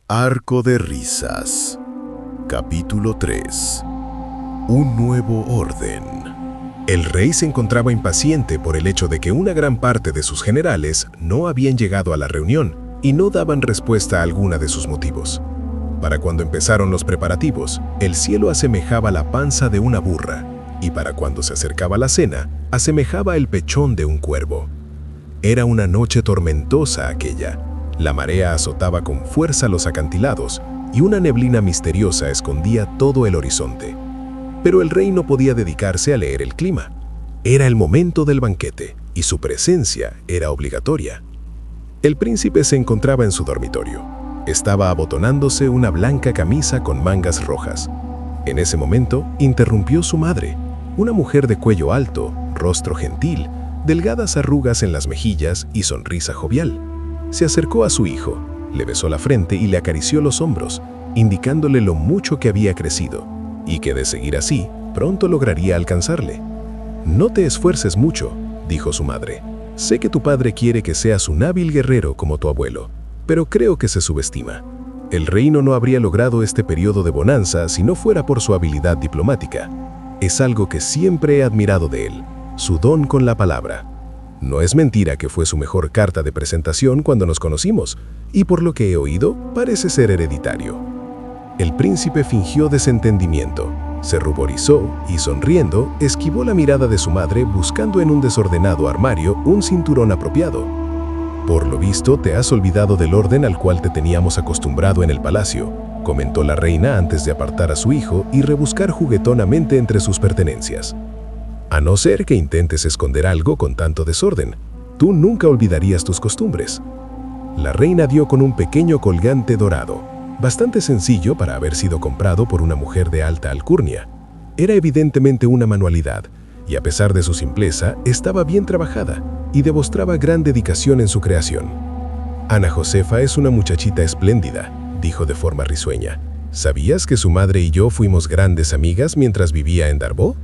Arco de Risas. Capítulo 3. Un nuevo orden. El rey se encontraba impaciente por el hecho de que una gran parte de sus generales no habían llegado a la reunión y no daban respuesta a alguna de sus motivos. Para cuando empezaron los preparativos, el cielo asemejaba la panza de una burra, y para cuando se acercaba la cena, asemejaba el pechón de un cuervo. Era una noche tormentosa aquella. La marea azotaba con fuerza los acantilados y una neblina misteriosa escondía todo el horizonte. Pero el rey no podía dedicarse a leer el clima. Era el momento del banquete y su presencia era obligatoria. El príncipe se encontraba en su dormitorio. Estaba abotonándose una blanca camisa con mangas rojas. En ese momento interrumpió su madre, una mujer de cuello alto, rostro gentil, delgadas arrugas en las mejillas y sonrisa jovial. Se acercó a su hijo, le besó la frente y le acarició los hombros, indicándole lo mucho que había crecido, y que de seguir así, pronto lograría alcanzarle. «No te esfuerces mucho», dijo su madre. «Sé que tu padre quiere que seas un hábil guerrero como tu abuelo, pero creo que se subestima. El reino no habría logrado este periodo de bonanza si no fuera por su habilidad diplomática. Es algo que siempre he admirado de él, su don con la palabra. No es mentira que fue su mejor carta de presentación cuando nos conocimos, y por lo que he oído, parece ser hereditario». El príncipe fingió desentendimiento, se ruborizó y, sonriendo, esquivó la mirada de su madre buscando en un desordenado armario un cinturón apropiado. «Por lo visto, te has olvidado del orden al cual te teníamos acostumbrado en el palacio», comentó la reina antes de apartar a su hijo y rebuscar juguetonamente entre sus pertenencias. «A no ser que intentes esconder algo con tanto desorden, tú nunca olvidarías tus costumbres». La reina dio con un pequeño colgante dorado, bastante sencillo para haber sido comprado por una mujer de alta alcurnia. Era evidentemente una manualidad, y a pesar de su simpleza, estaba bien trabajada y demostraba gran dedicación en su creación. «Ana Josefa es una muchachita espléndida», dijo de forma risueña. «¿Sabías que su madre y yo fuimos grandes amigas mientras vivía en Darbo?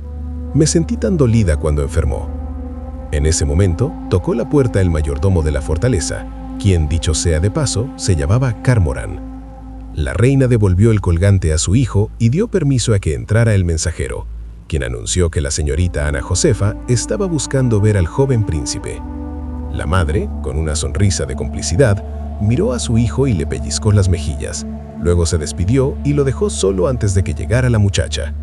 Me sentí tan dolida cuando enfermó». En ese momento, tocó la puerta el mayordomo de la fortaleza, quien, dicho sea de paso, se llamaba Carmoran. La reina devolvió el colgante a su hijo y dio permiso a que entrara el mensajero, quien anunció que la señorita Ana Josefa estaba buscando ver al joven príncipe. La madre, con una sonrisa de complicidad, miró a su hijo y le pellizcó las mejillas. Luego se despidió y lo dejó solo antes de que llegara la muchacha.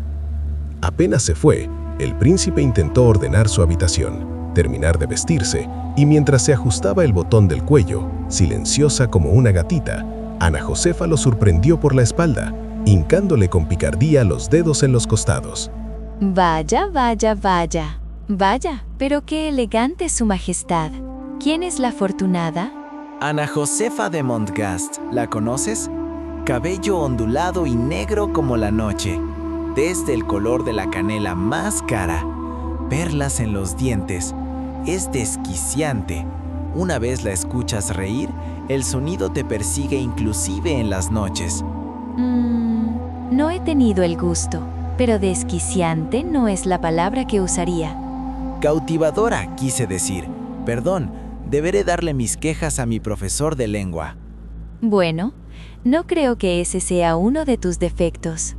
Apenas se fue, el príncipe intentó ordenar su habitación, terminar de vestirse, y mientras se ajustaba el botón del cuello, silenciosa como una gatita, Ana Josefa lo sorprendió por la espalda, hincándole con picardía los dedos en los costados. «Vaya, vaya, vaya. Vaya, pero qué elegante su majestad. ¿Quién es la afortunada?» Ana Josefa de Montgast, ¿la conoces? Cabello ondulado y negro como la noche, desde el color de la canela más cara, perlas en los dientes, es desquiciante. Una vez la escuchas reír, el sonido te persigue inclusive en las noches. No he tenido el gusto, pero desquiciante no es la palabra que usaría. Cautivadora, quise decir. Perdón, deberé darle mis quejas a mi profesor de lengua. Bueno, no creo que ese sea uno de tus defectos.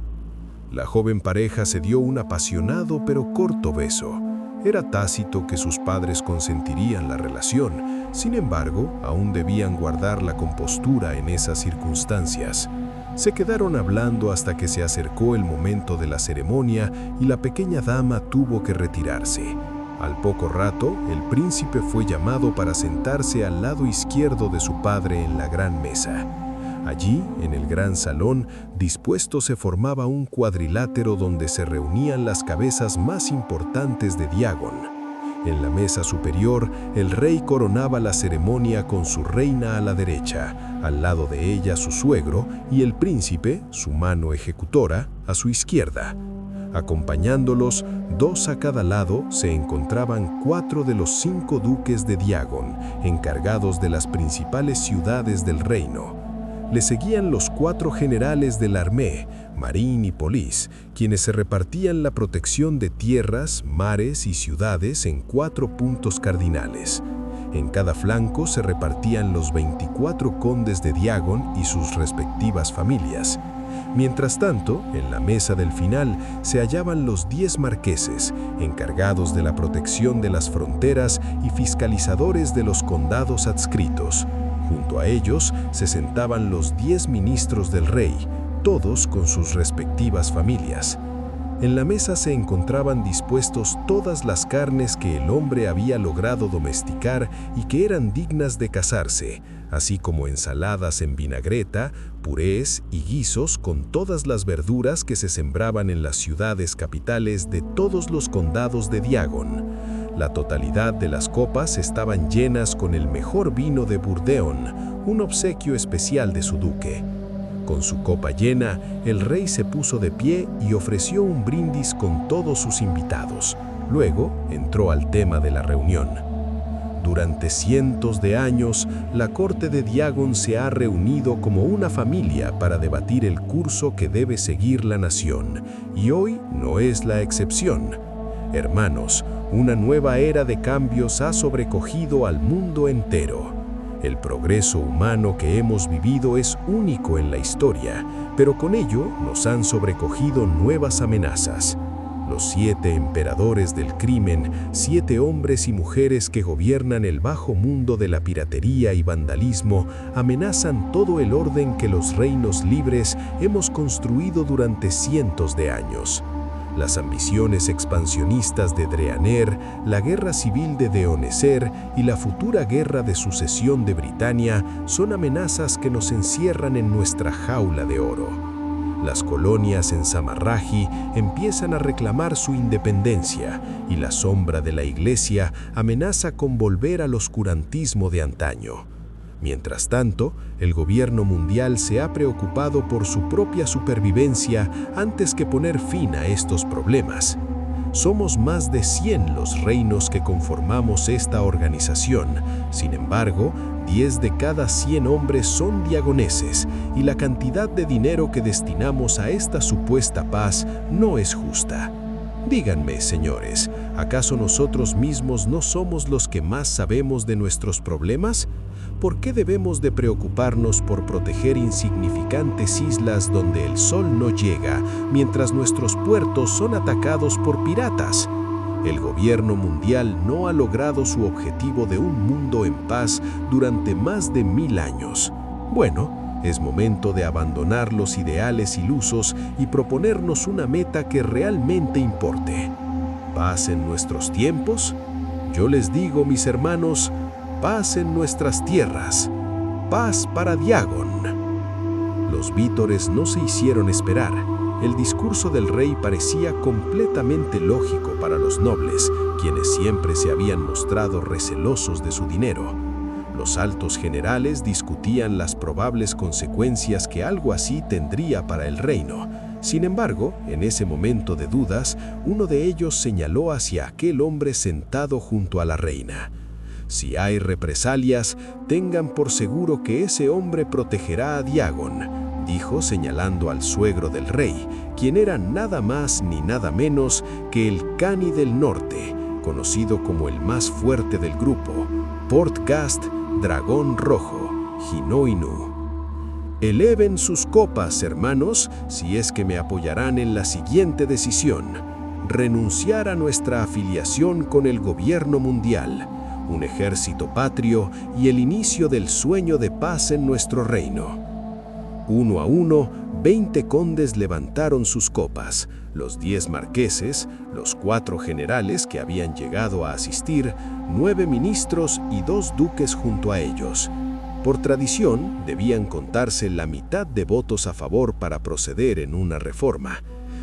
La joven pareja se dio un apasionado pero corto beso. Era tácito que sus padres consentirían la relación, sin embargo, aún debían guardar la compostura en esas circunstancias. Se quedaron hablando hasta que se acercó el momento de la ceremonia y la pequeña dama tuvo que retirarse. Al poco rato, el príncipe fue llamado para sentarse al lado izquierdo de su padre en la gran mesa. Allí, en el gran salón, dispuesto se formaba un cuadrilátero donde se reunían las cabezas más importantes de Diagon. En la mesa superior, el rey coronaba la ceremonia con su reina a la derecha, al lado de ella su suegro y el príncipe, su mano ejecutora, a su izquierda. Acompañándolos, 2 a cada lado, se encontraban 4 de los 5 duques de Diagon, encargados de las principales ciudades del reino. Le seguían los 4 generales del Armée, Marine y Police, quienes se repartían la protección de tierras, mares y ciudades en 4 puntos cardinales. En cada flanco se repartían los 24 condes de Diagon y sus respectivas familias. Mientras tanto, en la mesa del final se hallaban los 10 marqueses, encargados de la protección de las fronteras y fiscalizadores de los condados adscritos. Junto a ellos se sentaban los 10 ministros del rey, todos con sus respectivas familias. En la mesa se encontraban dispuestos todas las carnes que el hombre había logrado domesticar y que eran dignas de cazarse, así como ensaladas en vinagreta, purés y guisos con todas las verduras que se sembraban en las ciudades capitales de todos los condados de Diagon. La totalidad de las copas estaban llenas con el mejor vino de Burdeon, un obsequio especial de su duque. Con su copa llena, el rey se puso de pie y ofreció un brindis con todos sus invitados. Luego entró al tema de la reunión. Durante cientos de años, la corte de Diagon se ha reunido como una familia para debatir el curso que debe seguir la nación, y hoy no es la excepción. Hermanos, una nueva era de cambios ha sobrecogido al mundo entero. El progreso humano que hemos vivido es único en la historia, pero con ello nos han sobrecogido nuevas amenazas. Los 7 emperadores del crimen, 7 hombres y mujeres que gobiernan el bajo mundo de la piratería y vandalismo, amenazan todo el orden que los reinos libres hemos construido durante cientos de años. Las ambiciones expansionistas de Dreaner, la guerra civil de Deoneser y la futura guerra de sucesión de Britania son amenazas que nos encierran en nuestra jaula de oro. Las colonias en Samarraji empiezan a reclamar su independencia y la sombra de la Iglesia amenaza con volver al oscurantismo de antaño. Mientras tanto, el gobierno mundial se ha preocupado por su propia supervivencia antes que poner fin a estos problemas. Somos más de 100 los reinos que conformamos esta organización. Sin embargo, 10 de cada 100 hombres son diagoneses y la cantidad de dinero que destinamos a esta supuesta paz no es justa. Díganme, señores, ¿acaso nosotros mismos no somos los que más sabemos de nuestros problemas? ¿Por qué debemos de preocuparnos por proteger insignificantes islas donde el sol no llega, mientras nuestros puertos son atacados por piratas? El gobierno mundial no ha logrado su objetivo de un mundo en paz durante más de 1000 años. Bueno, es momento de abandonar los ideales ilusos y proponernos una meta que realmente importe. ¿Paz en nuestros tiempos? Yo les digo, mis hermanos, paz en nuestras tierras, paz para Diagon. Los vítores no se hicieron esperar. El discurso del rey parecía completamente lógico para los nobles, quienes siempre se habían mostrado recelosos de su dinero. Los altos generales discutían las probables consecuencias que algo así tendría para el reino. Sin embargo, en ese momento de dudas, uno de ellos señaló hacia aquel hombre sentado junto a la reina. Si hay represalias, tengan por seguro que ese hombre protegerá a Diagon, dijo señalando al suegro del rey, quien era nada más ni nada menos que el Cani del Norte, conocido como el más fuerte del grupo, Portgast, Dragón Rojo, Hinoinu. Eleven sus copas, hermanos, si es que me apoyarán en la siguiente decisión: renunciar a nuestra afiliación con el gobierno mundial, un ejército patrio y el inicio del sueño de paz en nuestro reino. Uno a uno, 20 condes levantaron sus copas, los 10 marqueses, los 4 generales que habían llegado a asistir, 9 ministros y 2 duques junto a ellos. Por tradición, debían contarse la mitad de votos a favor para proceder en una reforma.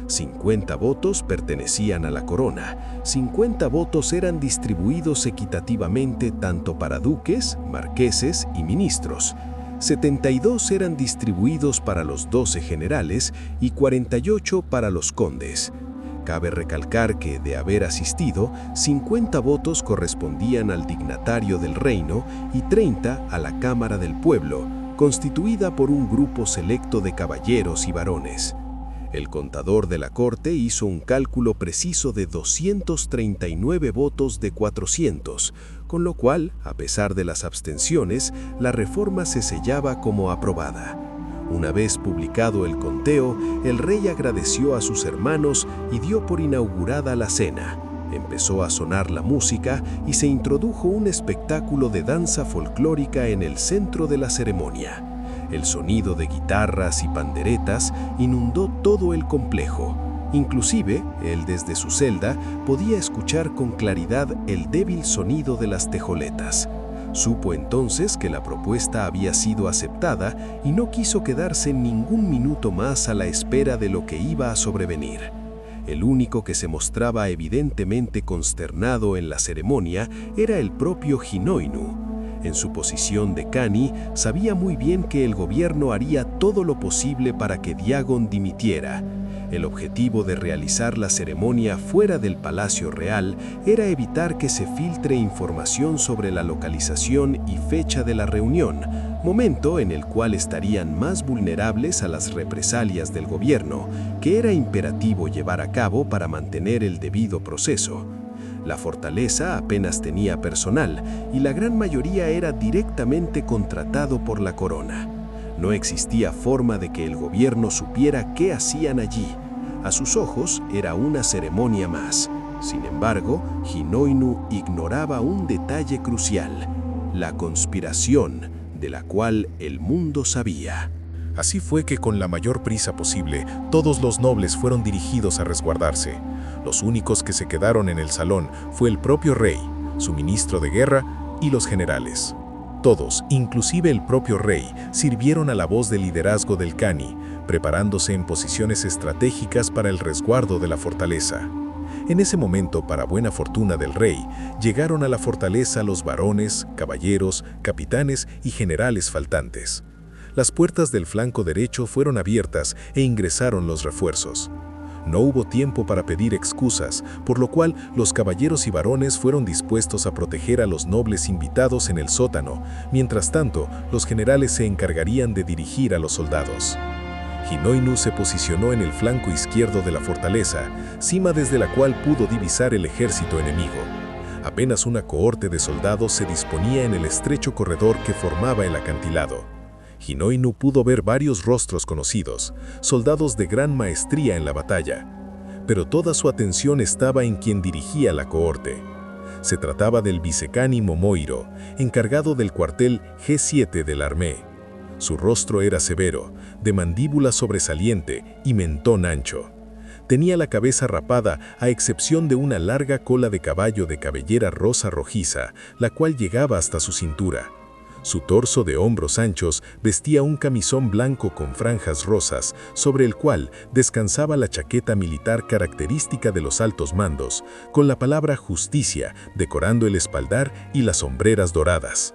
50 votos pertenecían a la corona, 50 votos eran distribuidos equitativamente tanto para duques, marqueses y ministros. 72 eran distribuidos para los 12 generales y 48 para los condes. Cabe recalcar que, de haber asistido, 50 votos correspondían al dignatario del reino y 30 a la Cámara del Pueblo, constituida por un grupo selecto de caballeros y varones. El contador de la corte hizo un cálculo preciso de 239 votos de 400, con lo cual, a pesar de las abstenciones, la reforma se sellaba como aprobada. Una vez publicado el conteo, el rey agradeció a sus hermanos y dio por inaugurada la cena. Empezó a sonar la música y se introdujo un espectáculo de danza folclórica en el centro de la ceremonia. El sonido de guitarras y panderetas inundó todo el complejo. Inclusive, él desde su celda podía escuchar con claridad el débil sonido de las tejoletas. Supo entonces que la propuesta había sido aceptada y no quiso quedarse ningún minuto más a la espera de lo que iba a sobrevenir. El único que se mostraba evidentemente consternado en la ceremonia era el propio Hinoinu. En su posición de Kani, sabía muy bien que el gobierno haría todo lo posible para que Diagon dimitiera. El objetivo de realizar la ceremonia fuera del Palacio Real era evitar que se filtre información sobre la localización y fecha de la reunión, momento en el cual estarían más vulnerables a las represalias del gobierno, que era imperativo llevar a cabo para mantener el debido proceso. La fortaleza apenas tenía personal y la gran mayoría era directamente contratado por la corona. No existía forma de que el gobierno supiera qué hacían allí. A sus ojos era una ceremonia más. Sin embargo, Hinoinu ignoraba un detalle crucial: la conspiración de la cual el mundo sabía. Así fue que con la mayor prisa posible, todos los nobles fueron dirigidos a resguardarse. Los únicos que se quedaron en el salón fue el propio rey, su ministro de guerra y los generales. Todos, inclusive el propio rey, sirvieron a la voz de liderazgo del Kani, preparándose en posiciones estratégicas para el resguardo de la fortaleza. En ese momento, para buena fortuna del rey, llegaron a la fortaleza los varones, caballeros, capitanes y generales faltantes. Las puertas del flanco derecho fueron abiertas e ingresaron los refuerzos. No hubo tiempo para pedir excusas, por lo cual los caballeros y varones fueron dispuestos a proteger a los nobles invitados en el sótano. Mientras tanto, los generales se encargarían de dirigir a los soldados. Hinoinu se posicionó en el flanco izquierdo de la fortaleza, cima desde la cual pudo divisar el ejército enemigo. Apenas una cohorte de soldados se disponía en el estrecho corredor que formaba el acantilado. Hinoinu pudo ver varios rostros conocidos, soldados de gran maestría en la batalla, pero toda su atención estaba en quien dirigía la cohorte. Se trataba del vicekani Momohiro, encargado del cuartel G7 del Armée. Su rostro era severo, de mandíbula sobresaliente y mentón ancho. Tenía la cabeza rapada a excepción de una larga cola de caballo de cabellera rosa rojiza, la cual llegaba hasta su cintura. Su torso de hombros anchos vestía un camisón blanco con franjas rosas, sobre el cual descansaba la chaqueta militar característica de los altos mandos, con la palabra justicia decorando el espaldar y las hombreras doradas.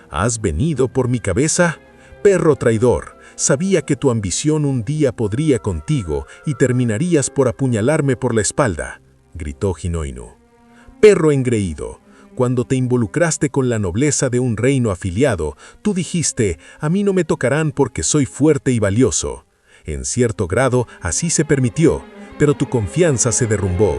¿Has venido por mi cabeza? Perro traidor, sabía que tu ambición un día podría contigo y terminarías por apuñalarme por la espalda, gritó Hinoinu. Perro engreído. Cuando te involucraste con la nobleza de un reino afiliado, tú dijiste, a mí no me tocarán porque soy fuerte y valioso. En cierto grado, así se permitió, pero tu confianza se derrumbó.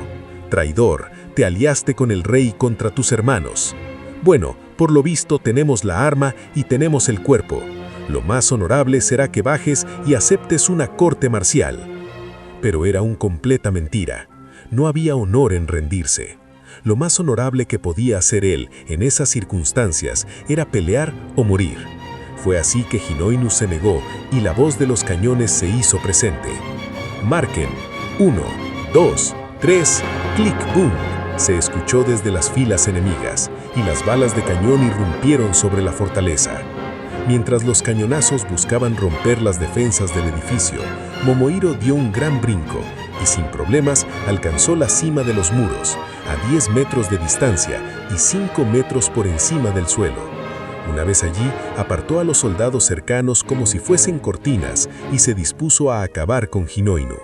Traidor, te aliaste con el rey contra tus hermanos. Bueno, por lo visto tenemos la arma y tenemos el cuerpo. Lo más honorable será que bajes y aceptes una corte marcial. Pero era una completa mentira. No había honor en rendirse. Lo más honorable que podía hacer él en esas circunstancias era pelear o morir. Fue así que Hinoinu se negó y la voz de los cañones se hizo presente. Marquen, 1, 2, 3, clic, boom. Se escuchó desde las filas enemigas y las balas de cañón irrumpieron sobre la fortaleza. Mientras los cañonazos buscaban romper las defensas del edificio, Momohiro dio un gran brinco y sin problemas alcanzó la cima de los muros, a 10 metros de distancia y 5 metros por encima del suelo. Una vez allí, apartó a los soldados cercanos como si fuesen cortinas y se dispuso a acabar con Hinoinu.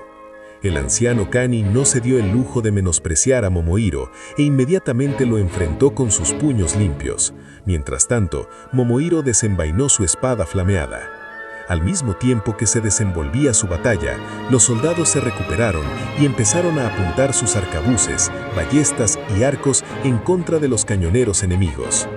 El anciano Kani no se dio el lujo de menospreciar a Momohiro e inmediatamente lo enfrentó con sus puños limpios. Mientras tanto, Momohiro desenvainó su espada flameada. Al mismo tiempo que se desenvolvía su batalla, los soldados se recuperaron y empezaron a apuntar sus arcabuces, ballestas y arcos en contra de los cañoneros enemigos.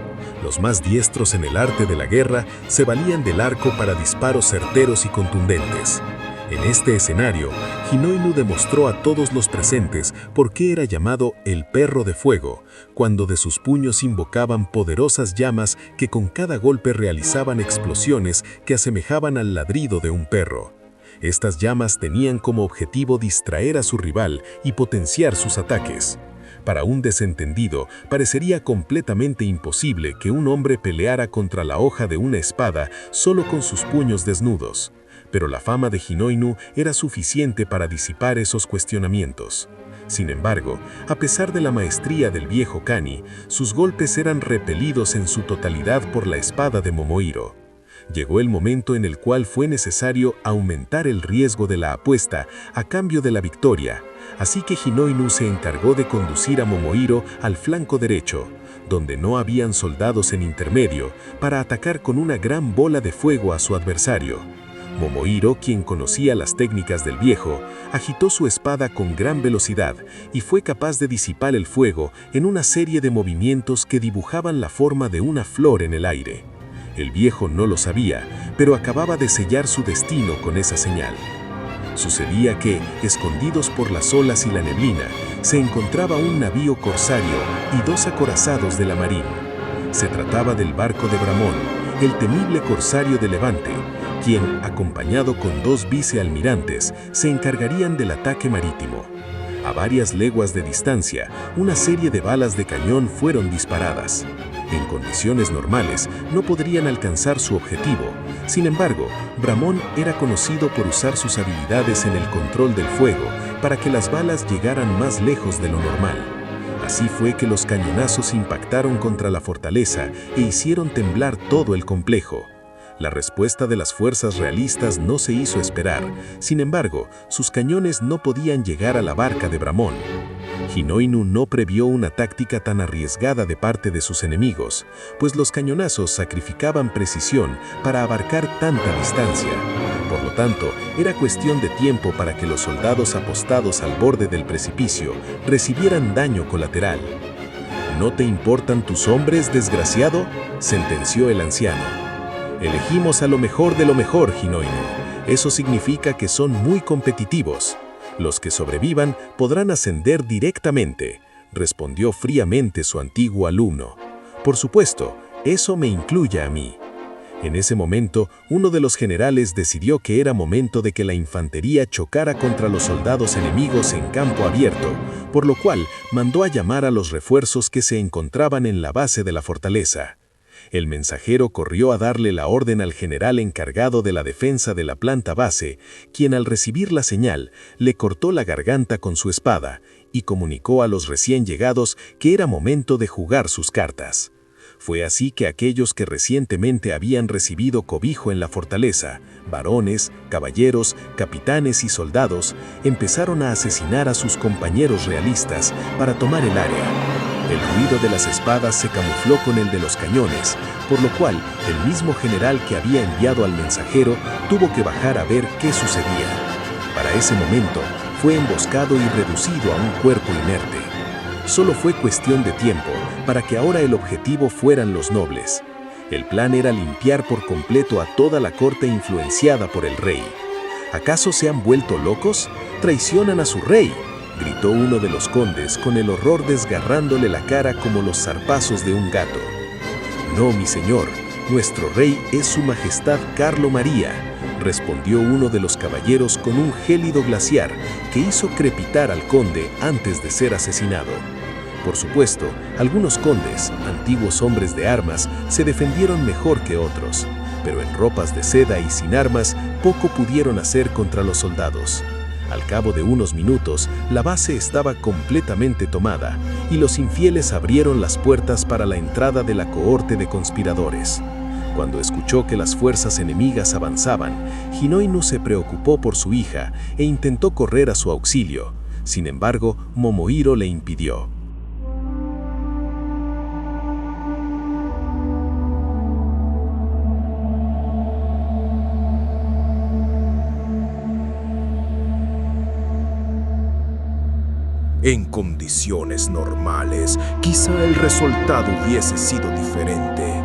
Los más diestros en el arte de la guerra se valían del arco para disparos certeros y contundentes. En este escenario, Hinoinu demostró a todos los presentes por qué era llamado el perro de fuego, cuando de sus puños invocaban poderosas llamas que con cada golpe realizaban explosiones que asemejaban al ladrido de un perro. Estas llamas tenían como objetivo distraer a su rival y potenciar sus ataques. Para un desentendido, parecería completamente imposible que un hombre peleara contra la hoja de una espada solo con sus puños desnudos. Pero la fama de Hinoinu era suficiente para disipar esos cuestionamientos. Sin embargo, a pesar de la maestría del viejo Kani, sus golpes eran repelidos en su totalidad por la espada de Momohiro. Llegó el momento en el cual fue necesario aumentar el riesgo de la apuesta a cambio de la victoria, así que Hinoinu se encargó de conducir a Momohiro al flanco derecho, donde no habían soldados en intermedio, para atacar con una gran bola de fuego a su adversario. Momohiro, quien conocía las técnicas del viejo, agitó su espada con gran velocidad y fue capaz de disipar el fuego en una serie de movimientos que dibujaban la forma de una flor en el aire. El viejo no lo sabía, pero acababa de sellar su destino con esa señal. Sucedía que, escondidos por las olas y la neblina, se encontraba un navío corsario y 2 acorazados de la marina. Se trataba del barco de Bramón, el temible corsario de Levante, quien, acompañado con 2 vicealmirantes, se encargarían del ataque marítimo. A varias leguas de distancia, una serie de balas de cañón fueron disparadas. En condiciones normales, no podrían alcanzar su objetivo. Sin embargo, Bramón era conocido por usar sus habilidades en el control del fuego para que las balas llegaran más lejos de lo normal. Así fue que los cañonazos impactaron contra la fortaleza e hicieron temblar todo el complejo. La respuesta de las fuerzas realistas no se hizo esperar. Sin embargo, sus cañones no podían llegar a la barca de Bramón. Hinoinu no previó una táctica tan arriesgada de parte de sus enemigos, pues los cañonazos sacrificaban precisión para abarcar tanta distancia. Por lo tanto, era cuestión de tiempo para que los soldados apostados al borde del precipicio recibieran daño colateral. ¿No te importan tus hombres, desgraciado?, sentenció el anciano. Elegimos a lo mejor de lo mejor, Hinoinu. Eso significa que son muy competitivos. Los que sobrevivan podrán ascender directamente, respondió fríamente su antiguo alumno. Por supuesto, eso me incluye a mí. En ese momento, uno de los generales decidió que era momento de que la infantería chocara contra los soldados enemigos en campo abierto, por lo cual mandó a llamar a los refuerzos que se encontraban en la base de la fortaleza. El mensajero corrió a darle la orden al general encargado de la defensa de la planta base, quien al recibir la señal le cortó la garganta con su espada y comunicó a los recién llegados que era momento de jugar sus cartas. Fue así que aquellos que recientemente habían recibido cobijo en la fortaleza, varones, caballeros, capitanes y soldados, empezaron a asesinar a sus compañeros realistas para tomar el área. El ruido de las espadas se camufló con el de los cañones, por lo cual el mismo general que había enviado al mensajero tuvo que bajar a ver qué sucedía. Para ese momento, fue emboscado y reducido a un cuerpo inerte. Solo fue cuestión de tiempo para que ahora el objetivo fueran los nobles. El plan era limpiar por completo a toda la corte influenciada por el rey. ¿Acaso se han vuelto locos? ¡Traicionan a su rey!, gritó uno de los condes con el horror desgarrándole la cara como los zarpazos de un gato. No, mi señor, nuestro rey es su majestad Carlo María, respondió uno de los caballeros con un gélido glaciar que hizo crepitar al conde antes de ser asesinado. Por supuesto, algunos condes, antiguos hombres de armas, se defendieron mejor que otros, pero en ropas de seda y sin armas, poco pudieron hacer contra los soldados. Al cabo de unos minutos, la base estaba completamente tomada y los infieles abrieron las puertas para la entrada de la cohorte de conspiradores. Cuando escuchó que las fuerzas enemigas avanzaban, Hinoinu se preocupó por su hija e intentó correr a su auxilio. Sin embargo, Momohiro le impidió. En condiciones normales, quizá el resultado hubiese sido diferente.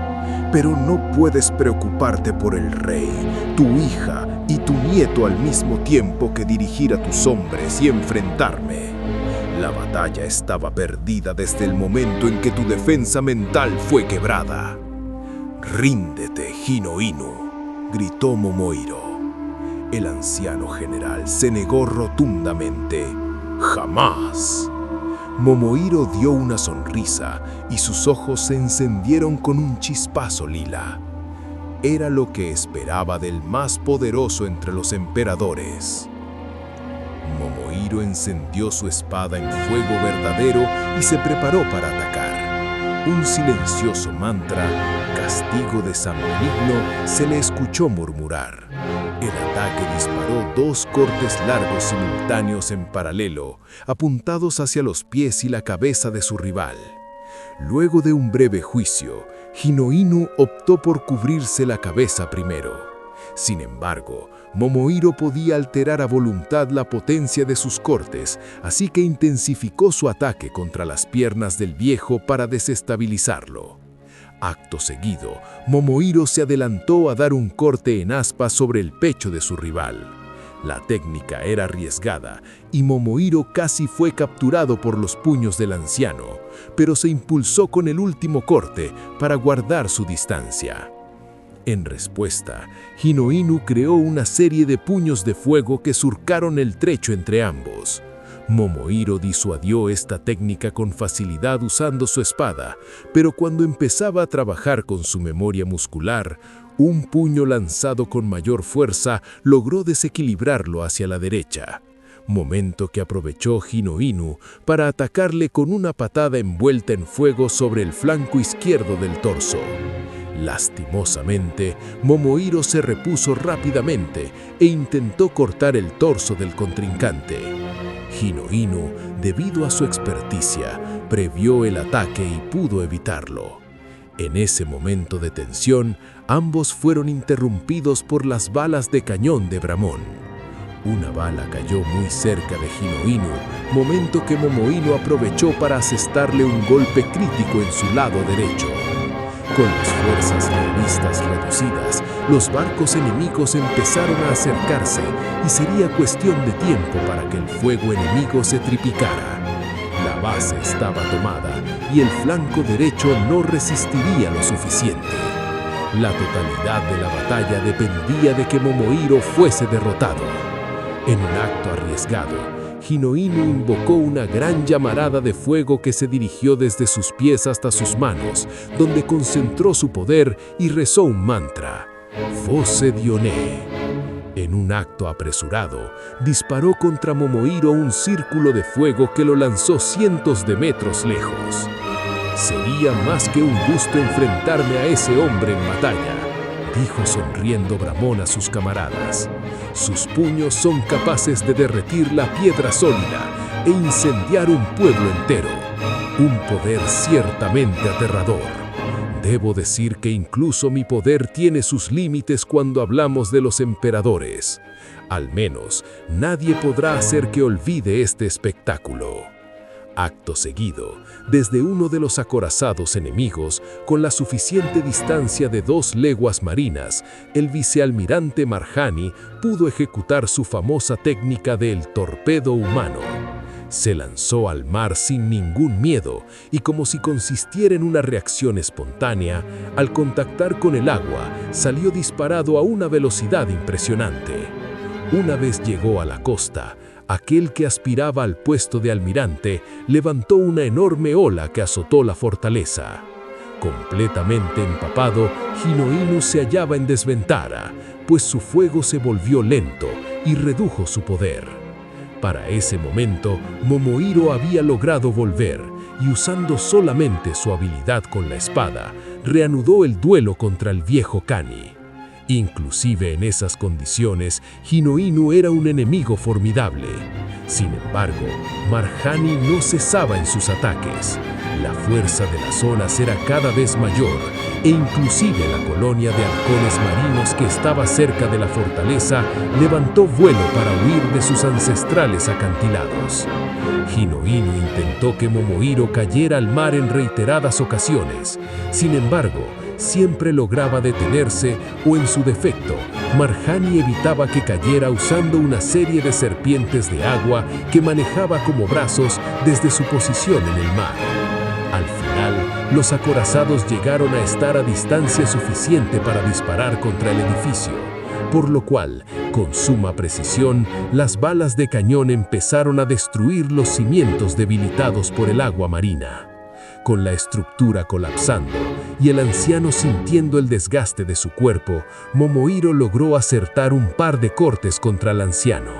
Pero no puedes preocuparte por el rey, tu hija y tu nieto al mismo tiempo que dirigir a tus hombres y enfrentarme. La batalla estaba perdida desde el momento en que tu defensa mental fue quebrada. «Ríndete, Hino Inu», gritó Momohiro. El anciano general se negó rotundamente. «¡Jamás!». Momohiro dio una sonrisa y sus ojos se encendieron con un chispazo lila. Era lo que esperaba del más poderoso entre los emperadores. Momohiro encendió su espada en fuego verdadero y se preparó para atacar. Un silencioso mantra, castigo de San Benigno, se le escuchó murmurar. El ataque disparó 2 cortes largos simultáneos en paralelo, apuntados hacia los pies y la cabeza de su rival. Luego de un breve juicio, Hino Inu optó por cubrirse la cabeza primero. Sin embargo, Momohiro podía alterar a voluntad la potencia de sus cortes, así que intensificó su ataque contra las piernas del viejo para desestabilizarlo. Acto seguido, Momohiro se adelantó a dar un corte en aspa sobre el pecho de su rival. La técnica era arriesgada y Momohiro casi fue capturado por los puños del anciano, pero se impulsó con el último corte para guardar su distancia. En respuesta, Hino Inu creó una serie de puños de fuego que surcaron el trecho entre ambos. Momohiro disuadió esta técnica con facilidad usando su espada, pero cuando empezaba a trabajar con su memoria muscular, un puño lanzado con mayor fuerza logró desequilibrarlo hacia la derecha, momento que aprovechó Hino Inu para atacarle con una patada envuelta en fuego sobre el flanco izquierdo del torso. Lastimosamente, Momohiro se repuso rápidamente e intentó cortar el torso del contrincante. Hino Inu, debido a su experticia, previó el ataque y pudo evitarlo. En ese momento de tensión, ambos fueron interrumpidos por las balas de cañón de Bramón. Una bala cayó muy cerca de Hino Inu, momento que Momohiro aprovechó para asestarle un golpe crítico en su lado derecho. Con las fuerzas realistas reducidas, los barcos enemigos empezaron a acercarse y sería cuestión de tiempo para que el fuego enemigo se triplicara. La base estaba tomada y el flanco derecho no resistiría lo suficiente. La totalidad de la batalla dependía de que Momohiro fuese derrotado. En un acto arriesgado, Hino Inu invocó una gran llamarada de fuego que se dirigió desde sus pies hasta sus manos, donde concentró su poder y rezó un mantra, Fosse Dioné. En un acto apresurado, disparó contra Momohiro un círculo de fuego que lo lanzó cientos de metros lejos. Sería más que un gusto enfrentarme a ese hombre en batalla, dijo sonriendo Bramón a sus camaradas. Sus puños son capaces de derretir la piedra sólida e incendiar un pueblo entero. Un poder ciertamente aterrador. Debo decir que incluso mi poder tiene sus límites cuando hablamos de los emperadores. Al menos, nadie podrá hacer que olvide este espectáculo. Acto seguido, desde uno de los acorazados enemigos, con la suficiente distancia de 2 leguas marinas, el vicealmirante Marjani pudo ejecutar su famosa técnica del torpedo humano. Se lanzó al mar sin ningún miedo y como si consistiera en una reacción espontánea, al contactar con el agua, salió disparado a una velocidad impresionante. Una vez llegó a la costa, aquel que aspiraba al puesto de almirante levantó una enorme ola que azotó la fortaleza. Completamente empapado, Hino Inu se hallaba en desventaja, pues su fuego se volvió lento y redujo su poder. Para ese momento, Momohiro había logrado volver y usando solamente su habilidad con la espada, reanudó el duelo contra el viejo Kani. Inclusive en esas condiciones, Hino Inu era un enemigo formidable. Sin embargo, Marjani no cesaba en sus ataques. La fuerza de las olas era cada vez mayor, e inclusive la colonia de halcones marinos que estaba cerca de la fortaleza levantó vuelo para huir de sus ancestrales acantilados. Hinohino intentó que Momohiro cayera al mar en reiteradas ocasiones. Sin embargo, siempre lograba detenerse o, en su defecto, Marjani evitaba que cayera usando una serie de serpientes de agua que manejaba como brazos desde su posición en el mar. Al final, los acorazados llegaron a estar a distancia suficiente para disparar contra el edificio, por lo cual, con suma precisión, las balas de cañón empezaron a destruir los cimientos debilitados por el agua marina. Con la estructura colapsando y el anciano sintiendo el desgaste de su cuerpo, Momohiro logró acertar un par de cortes contra el anciano.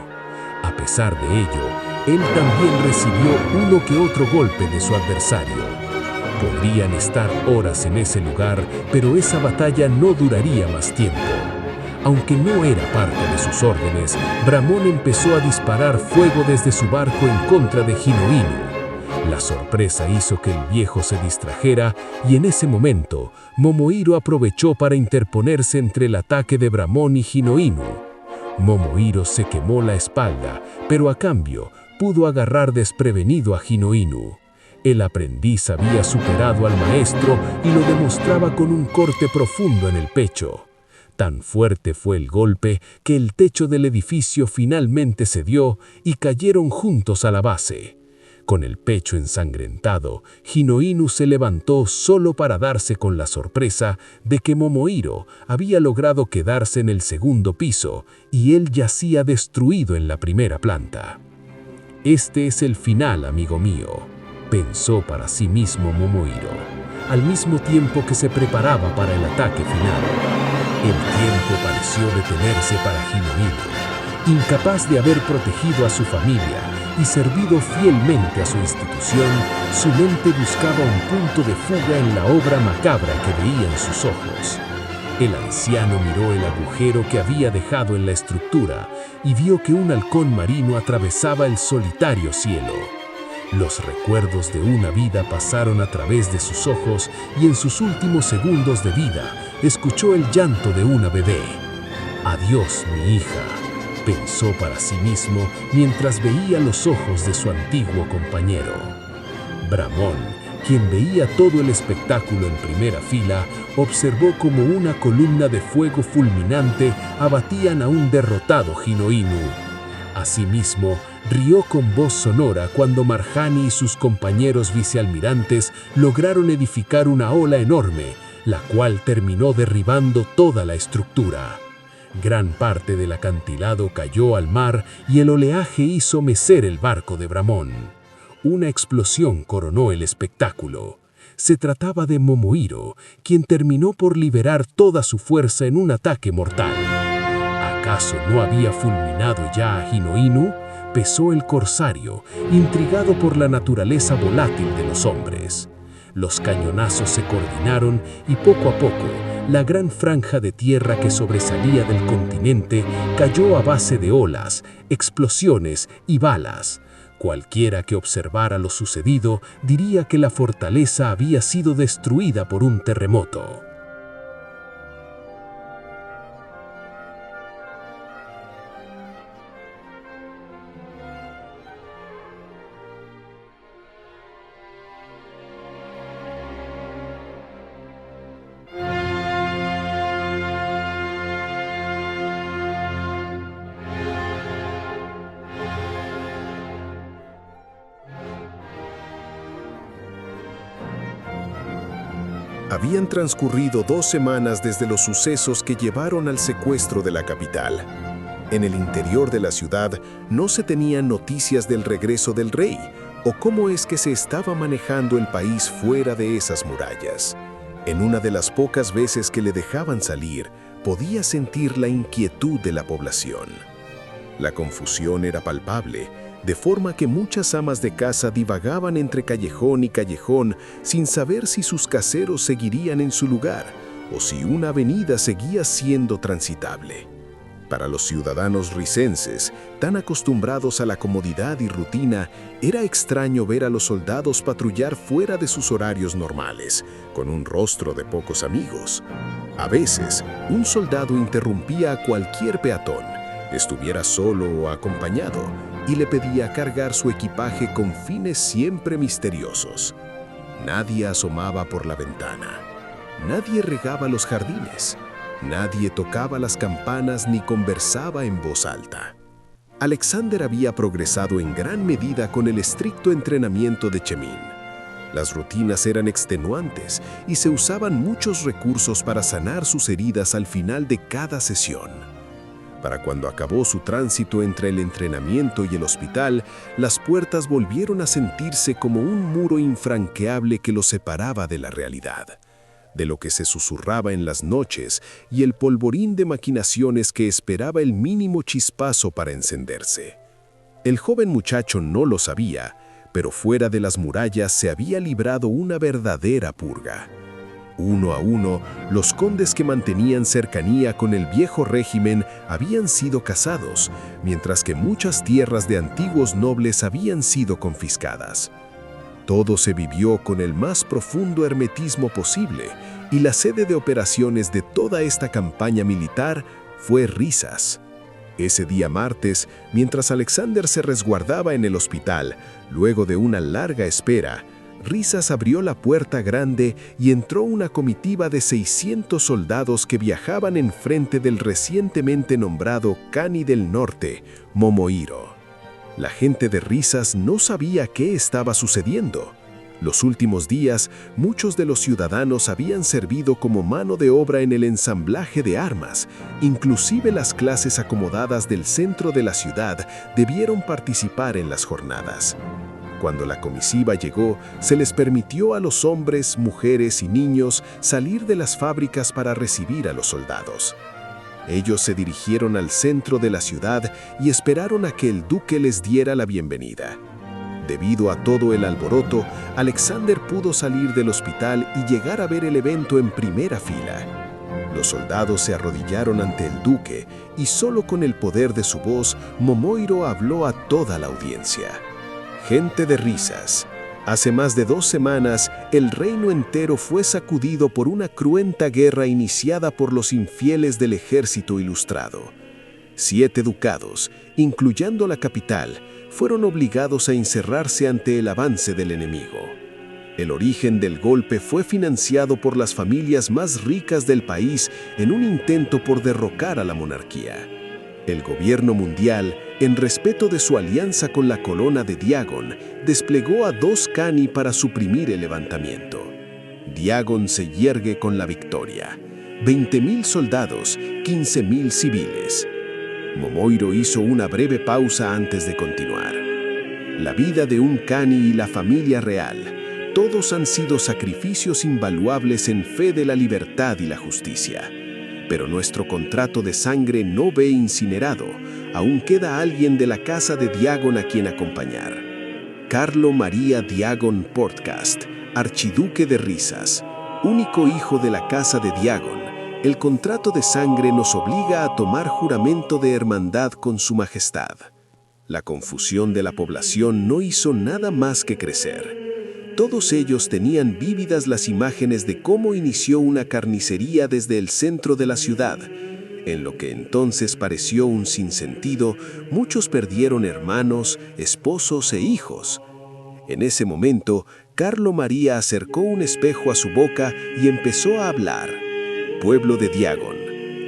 A pesar de ello, él también recibió uno que otro golpe de su adversario. Podrían estar horas en ese lugar, pero esa batalla no duraría más tiempo. Aunque no era parte de sus órdenes, Bramón empezó a disparar fuego desde su barco en contra de Hinohino. La sorpresa hizo que el viejo se distrajera y en ese momento, Momohiro aprovechó para interponerse entre el ataque de Bramón y Hinohino. Momohiro se quemó la espalda, pero a cambio pudo agarrar desprevenido a Hinohino. El aprendiz había superado al maestro y lo demostraba con un corte profundo en el pecho. Tan fuerte fue el golpe que el techo del edificio finalmente cedió y cayeron juntos a la base. Con el pecho ensangrentado, Hinohino se levantó solo para darse con la sorpresa de que Momohiro había logrado quedarse en el segundo piso y él yacía destruido en la primera planta. «Este es el final, amigo mío», pensó para sí mismo Momohiro, al mismo tiempo que se preparaba para el ataque final. El tiempo pareció detenerse para Hinohino. Incapaz de haber protegido a su familia y servido fielmente a su institución, su mente buscaba un punto de fuga en la obra macabra que veía en sus ojos. El anciano miró el agujero que había dejado en la estructura y vio que un halcón marino atravesaba el solitario cielo. Los recuerdos de una vida pasaron a través de sus ojos y en sus últimos segundos de vida escuchó el llanto de una bebé. «Adiós, mi hija», pensó para sí mismo mientras veía los ojos de su antiguo compañero. Bramón, quien veía todo el espectáculo en primera fila, observó como una columna de fuego fulminante abatían a un derrotado Hinohino. Asimismo, rió con voz sonora cuando Marjani y sus compañeros vicealmirantes lograron edificar una ola enorme, la cual terminó derribando toda la estructura. Gran parte del acantilado cayó al mar y el oleaje hizo mecer el barco de Bramón. Una explosión coronó el espectáculo. Se trataba de Momohiro, quien terminó por liberar toda su fuerza en un ataque mortal. ¿Acaso no había fulminado ya a Hinohino?, pensó el corsario, intrigado por la naturaleza volátil de los hombres. Los cañonazos se coordinaron y poco a poco, la gran franja de tierra que sobresalía del continente cayó a base de olas, explosiones y balas. Cualquiera que observara lo sucedido diría que la fortaleza había sido destruida por un terremoto. Habían transcurrido 2 semanas desde los sucesos que llevaron al secuestro de la capital. En el interior de la ciudad no se tenían noticias del regreso del rey o cómo es que se estaba manejando el país fuera de esas murallas. En una de las pocas veces que le dejaban salir, podía sentir la inquietud de la población. La confusión era palpable, de forma que muchas amas de casa divagaban entre callejón y callejón sin saber si sus caseros seguirían en su lugar o si una avenida seguía siendo transitable. Para los ciudadanos ricenses, tan acostumbrados a la comodidad y rutina, era extraño ver a los soldados patrullar fuera de sus horarios normales, con un rostro de pocos amigos. A veces, un soldado interrumpía a cualquier peatón, estuviera solo o acompañado, y le pedía cargar su equipaje con fines siempre misteriosos. Nadie asomaba por la ventana. Nadie regaba los jardines. Nadie tocaba las campanas ni conversaba en voz alta. Alexander había progresado en gran medida con el estricto entrenamiento de Chemin. Las rutinas eran extenuantes y se usaban muchos recursos para sanar sus heridas al final de cada sesión. Para cuando acabó su tránsito entre el entrenamiento y el hospital, las puertas volvieron a sentirse como un muro infranqueable que los separaba de la realidad, de lo que se susurraba en las noches y el polvorín de maquinaciones que esperaba el mínimo chispazo para encenderse. El joven muchacho no lo sabía, pero fuera de las murallas se había librado una verdadera purga. Uno a uno, los condes que mantenían cercanía con el viejo régimen habían sido casados, mientras que muchas tierras de antiguos nobles habían sido confiscadas. Todo se vivió con el más profundo hermetismo posible, y la sede de operaciones de toda esta campaña militar fue Risas. Ese día martes, mientras Alexander se resguardaba en el hospital, luego de una larga espera, Risas abrió la puerta grande y entró una comitiva de 600 soldados que viajaban en frente del recientemente nombrado Cani del Norte, Momohiro. La gente de Risas no sabía qué estaba sucediendo. Los últimos días, muchos de los ciudadanos habían servido como mano de obra en el ensamblaje de armas. Inclusive las clases acomodadas del centro de la ciudad debieron participar en las jornadas. Cuando la comitiva llegó, se les permitió a los hombres, mujeres y niños salir de las fábricas para recibir a los soldados. Ellos se dirigieron al centro de la ciudad y esperaron a que el duque les diera la bienvenida. Debido a todo el alboroto, Alexander pudo salir del hospital y llegar a ver el evento en primera fila. Los soldados se arrodillaron ante el duque y solo con el poder de su voz, Momohiro habló a toda la audiencia. Gente de Risas. Hace más de 2 semanas, el reino entero fue sacudido por una cruenta guerra iniciada por los infieles del ejército ilustrado. 7 ducados, incluyendo la capital, fueron obligados a encerrarse ante el avance del enemigo. El origen del golpe fue financiado por las familias más ricas del país en un intento por derrocar a la monarquía. El gobierno mundial, en respeto de su alianza con la corona de Diagon, desplegó a 2 Cani para suprimir el levantamiento. Diagon se yergue con la victoria. 20.000 soldados, 15.000 civiles. Momohiro hizo una breve pausa antes de continuar. La vida de un Cani y la familia real, todos han sido sacrificios invaluables en fe de la libertad y la justicia. Pero nuestro contrato de sangre no ve incinerado. Aún queda alguien de la casa de Diagon a quien acompañar. Carlo María Diagon Portcast, archiduque de Risas, único hijo de la casa de Diagon. El contrato de sangre nos obliga a tomar juramento de hermandad con su majestad. La confusión de la población no hizo nada más que crecer. Todos ellos tenían vívidas las imágenes de cómo inició una carnicería desde el centro de la ciudad. En lo que entonces pareció un sinsentido, muchos perdieron hermanos, esposos e hijos. En ese momento, Carlo María acercó un espejo a su boca y empezó a hablar. Pueblo de Diagon,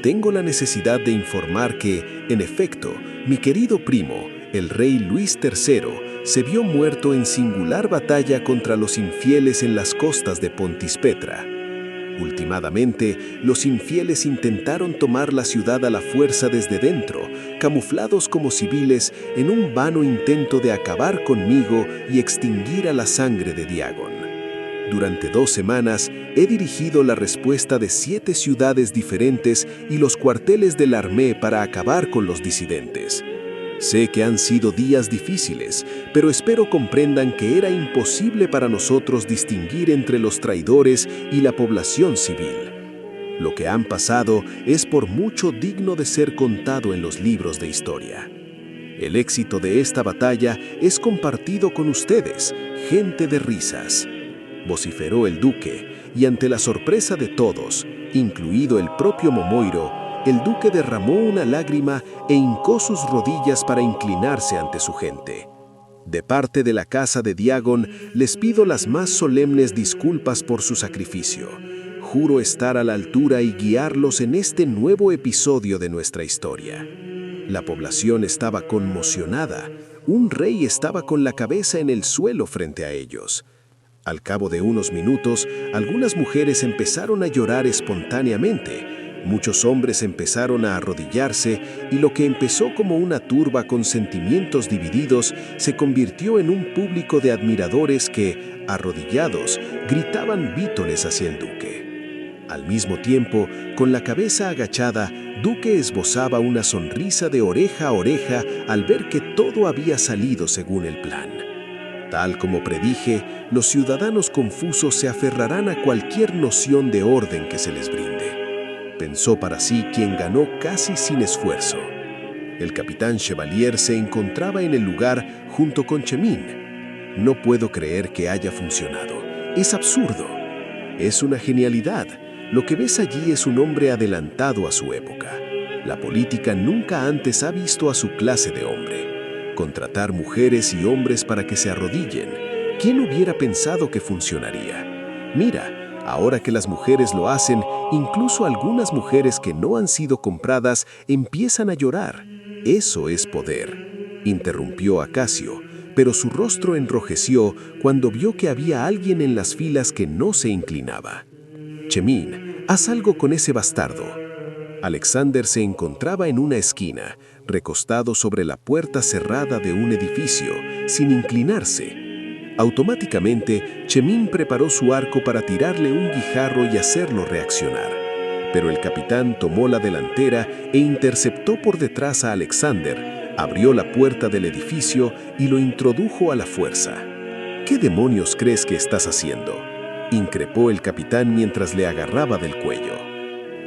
tengo la necesidad de informar que, en efecto, mi querido primo, el rey Luis III, se vio muerto en singular batalla contra los infieles en las costas de Pontispetra. Últimamente, los infieles intentaron tomar la ciudad a la fuerza desde dentro, camuflados como civiles en un vano intento de acabar conmigo y extinguir a la sangre de Diagon. Durante 2 semanas, he dirigido la respuesta de 7 ciudades diferentes y los cuarteles del Armée para acabar con los disidentes. Sé que han sido días difíciles, pero espero comprendan que era imposible para nosotros distinguir entre los traidores y la población civil. Lo que han pasado es por mucho digno de ser contado en los libros de historia. El éxito de esta batalla es compartido con ustedes, gente de risas, vociferó el duque, y ante la sorpresa de todos, incluido el propio Momoiro, el duque derramó una lágrima e hincó sus rodillas para inclinarse ante su gente. De parte de la casa de Diagon, les pido las más solemnes disculpas por su sacrificio. Juro estar a la altura y guiarlos en este nuevo episodio de nuestra historia. La población estaba conmocionada. Un rey estaba con la cabeza en el suelo frente a ellos. Al cabo de unos minutos, algunas mujeres empezaron a llorar espontáneamente. Muchos hombres empezaron a arrodillarse y lo que empezó como una turba con sentimientos divididos se convirtió en un público de admiradores que, arrodillados, gritaban vítores hacia el duque. Al mismo tiempo, con la cabeza agachada, Duque esbozaba una sonrisa de oreja a oreja al ver que todo había salido según el plan. Tal como predije, los ciudadanos confusos se aferrarán a cualquier noción de orden que se les brinde. Pensó para sí quien ganó casi sin esfuerzo. El capitán Chevalier se encontraba en el lugar junto con Chemin. No puedo creer que haya funcionado. Es absurdo. Es una genialidad. Lo que ves allí es un hombre adelantado a su época. La política nunca antes ha visto a su clase de hombre. Contratar mujeres y hombres para que se arrodillen. ¿Quién hubiera pensado que funcionaría? Mira, ahora que las mujeres lo hacen, incluso algunas mujeres que no han sido compradas empiezan a llorar. Eso es poder, interrumpió Acacio, pero su rostro enrojeció cuando vio que había alguien en las filas que no se inclinaba. Chemin, haz algo con ese bastardo. Alexander se encontraba en una esquina, recostado sobre la puerta cerrada de un edificio, sin inclinarse. Automáticamente, Chemin preparó su arco para tirarle un guijarro y hacerlo reaccionar. Pero el capitán tomó la delantera e interceptó por detrás a Alexander, abrió la puerta del edificio y lo introdujo a la fuerza. ¿Qué demonios crees que estás haciendo?, increpó el capitán mientras le agarraba del cuello.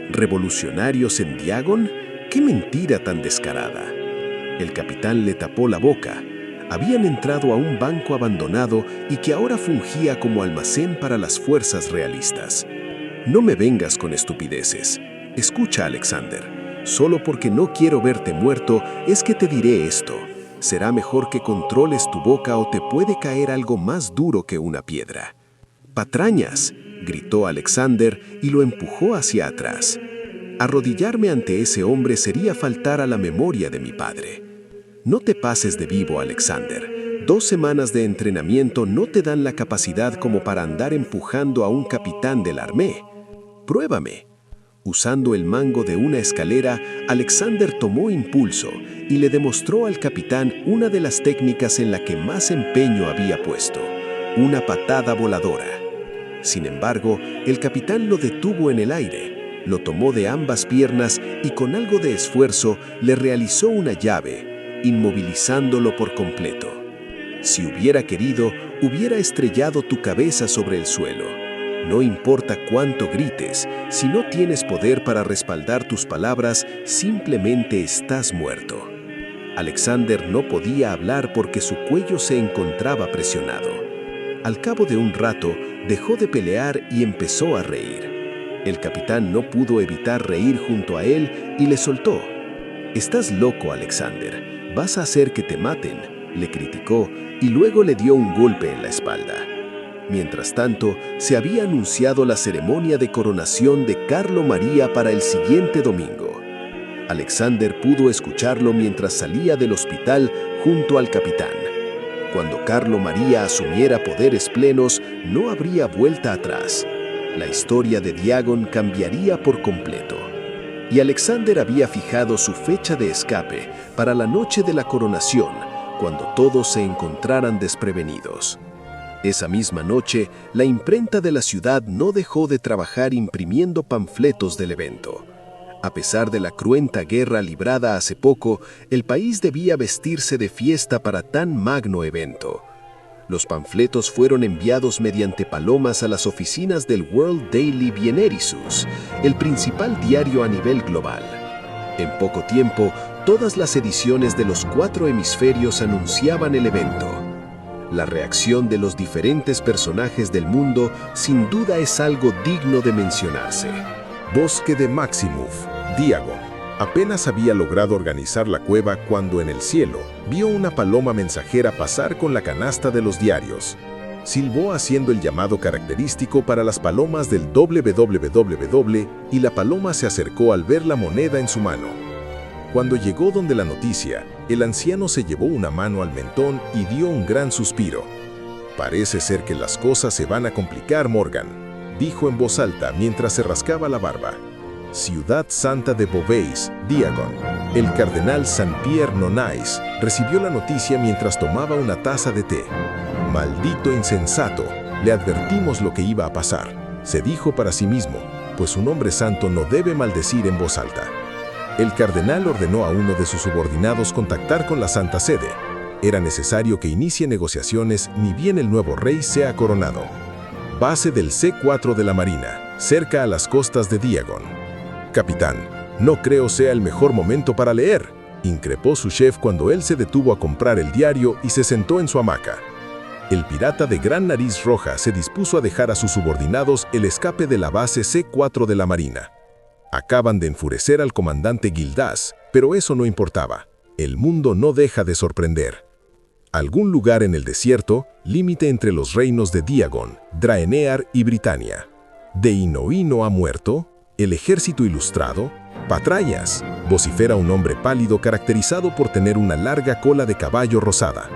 ¿Revolucionarios en Diagon? ¡Qué mentira tan descarada! El capitán le tapó la boca. Habían entrado a un banco abandonado y que ahora fungía como almacén para las fuerzas realistas. No me vengas con estupideces. Escucha, Alexander. Solo porque no quiero verte muerto es que te diré esto. Será mejor que controles tu boca o te puede caer algo más duro que una piedra. «¡Patrañas!», gritó Alexander y lo empujó hacia atrás. Arrodillarme ante ese hombre sería faltar a la memoria de mi padre. No te pases de vivo, Alexander. 2 semanas de entrenamiento no te dan la capacidad como para andar empujando a un capitán del armé. Pruébame. Usando el mango de una escalera, Alexander tomó impulso y le demostró al capitán una de las técnicas en la que más empeño había puesto: una patada voladora. Sin embargo, el capitán lo detuvo en el aire, lo tomó de ambas piernas y con algo de esfuerzo le realizó una llave, inmovilizándolo por completo. Si hubiera querido, hubiera estrellado tu cabeza sobre el suelo. No importa cuánto grites, si no tienes poder para respaldar tus palabras, simplemente estás muerto. Alexander no podía hablar porque su cuello se encontraba presionado. Al cabo de un rato, dejó de pelear y empezó a reír. El capitán no pudo evitar reír junto a él y le soltó. «Estás loco, Alexander. Vas a hacer que te maten», le criticó y luego le dio un golpe en la espalda. Mientras tanto, se había anunciado la ceremonia de coronación de Carlo María para el siguiente domingo. Alexander pudo escucharlo mientras salía del hospital junto al capitán. Cuando Carlo María asumiera poderes plenos, no habría vuelta atrás. La historia de Diagon cambiaría por completo. Y Alexander había fijado su fecha de escape para la noche de la coronación, cuando todos se encontraran desprevenidos. Esa misma noche, la imprenta de la ciudad no dejó de trabajar imprimiendo panfletos del evento. A pesar de la cruenta guerra librada hace poco, el país debía vestirse de fiesta para tan magno evento. Los panfletos fueron enviados mediante palomas a las oficinas del World Daily Vienerisus, el principal diario a nivel global. En poco tiempo, todas las ediciones de los 4 hemisferios anunciaban el evento. La reacción de los diferentes personajes del mundo sin duda es algo digno de mencionarse. Bosque de Maximus, Diagon. Apenas había logrado organizar la cueva cuando en el cielo vio una paloma mensajera pasar con la canasta de los diarios. Silbó haciendo el llamado característico para las palomas del www y la paloma se acercó al ver la moneda en su mano. Cuando llegó donde la noticia, el anciano se llevó una mano al mentón y dio un gran suspiro. «Parece ser que las cosas se van a complicar, Morgan», dijo en voz alta mientras se rascaba la barba. Ciudad Santa de Beauvais, Diagon. El cardenal Saint-Pierre Nonais recibió la noticia mientras tomaba una taza de té. «Maldito insensato, le advertimos lo que iba a pasar», se dijo para sí mismo, pues un hombre santo no debe maldecir en voz alta. El cardenal ordenó a uno de sus subordinados contactar con la Santa Sede. Era necesario que inicie negociaciones ni bien el nuevo rey sea coronado. Base del C4 de la Marina, cerca a las costas de Diagon. «Capitán, no creo sea el mejor momento para leer», increpó su chef cuando él se detuvo a comprar el diario y se sentó en su hamaca. El pirata de gran nariz roja se dispuso a dejar a sus subordinados el escape de la base C4 de la Marina. Acaban de enfurecer al comandante Gildas, pero eso no importaba. El mundo no deja de sorprender. Algún lugar en el desierto, límite entre los reinos de Diagon, Draenor y Britania. ¿De Inoino ha muerto? ¿El ejército ilustrado? «Patrayas», vocifera un hombre pálido caracterizado por tener una larga cola de caballo rosada.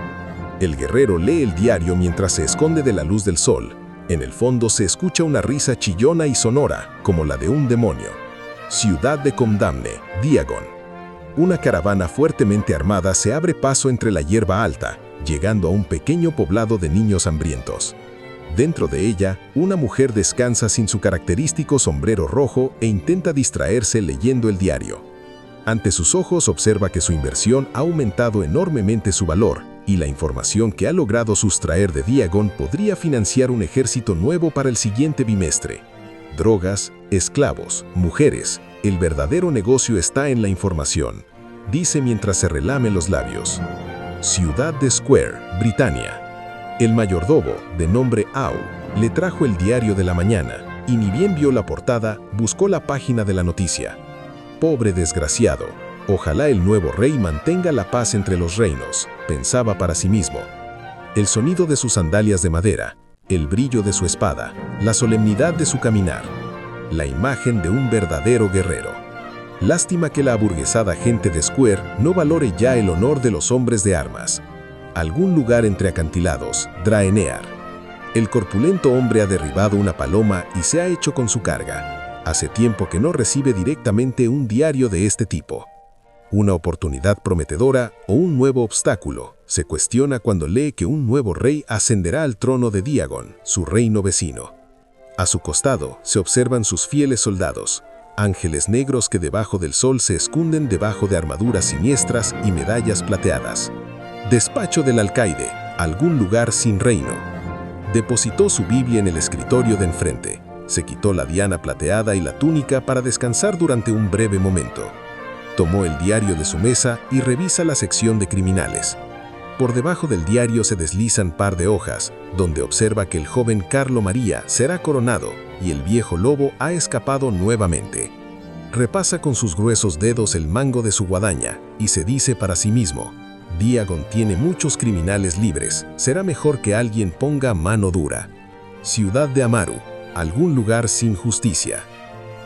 El guerrero lee el diario mientras se esconde de la luz del sol. En el fondo se escucha una risa chillona y sonora, como la de un demonio. Ciudad de Condamne, Diagon. Una caravana fuertemente armada se abre paso entre la hierba alta, llegando a un pequeño poblado de niños hambrientos. Dentro de ella, una mujer descansa sin su característico sombrero rojo e intenta distraerse leyendo el diario. Ante sus ojos observa que su inversión ha aumentado enormemente su valor y la información que ha logrado sustraer de Diagon podría financiar un ejército nuevo para el siguiente bimestre. Drogas, esclavos, mujeres, el verdadero negocio está en la información, dice mientras se relame los labios. Ciudad de Square, Britania. El mayordomo, de nombre Au, le trajo el diario de la mañana y ni bien vio la portada, buscó la página de la noticia. «Pobre desgraciado, ojalá el nuevo rey mantenga la paz entre los reinos», pensaba para sí mismo. El sonido de sus sandalias de madera, el brillo de su espada, la solemnidad de su caminar, la imagen de un verdadero guerrero. Lástima que la aburguesada gente de Square no valore ya el honor de los hombres de armas. Algún lugar entre acantilados, Draenor. El corpulento hombre ha derribado una paloma y se ha hecho con su carga. Hace tiempo que no recibe directamente un diario de este tipo. ¿Una oportunidad prometedora o un nuevo obstáculo? Se cuestiona cuando lee que un nuevo rey ascenderá al trono de Diagon, su reino vecino. A su costado se observan sus fieles soldados, ángeles negros que debajo del sol se esconden debajo de armaduras siniestras y medallas plateadas. Despacho del alcaide, algún lugar sin reino. Depositó su Biblia en el escritorio de enfrente. Se quitó la diana plateada y la túnica para descansar durante un breve momento. Tomó el diario de su mesa y revisa la sección de criminales. Por debajo del diario se deslizan par de hojas, donde observa que el joven Carlo María será coronado y el viejo lobo ha escapado nuevamente. Repasa con sus gruesos dedos el mango de su guadaña y se dice para sí mismo: «Diagon tiene muchos criminales libres, será mejor que alguien ponga mano dura». Ciudad de Amaru, algún lugar sin justicia.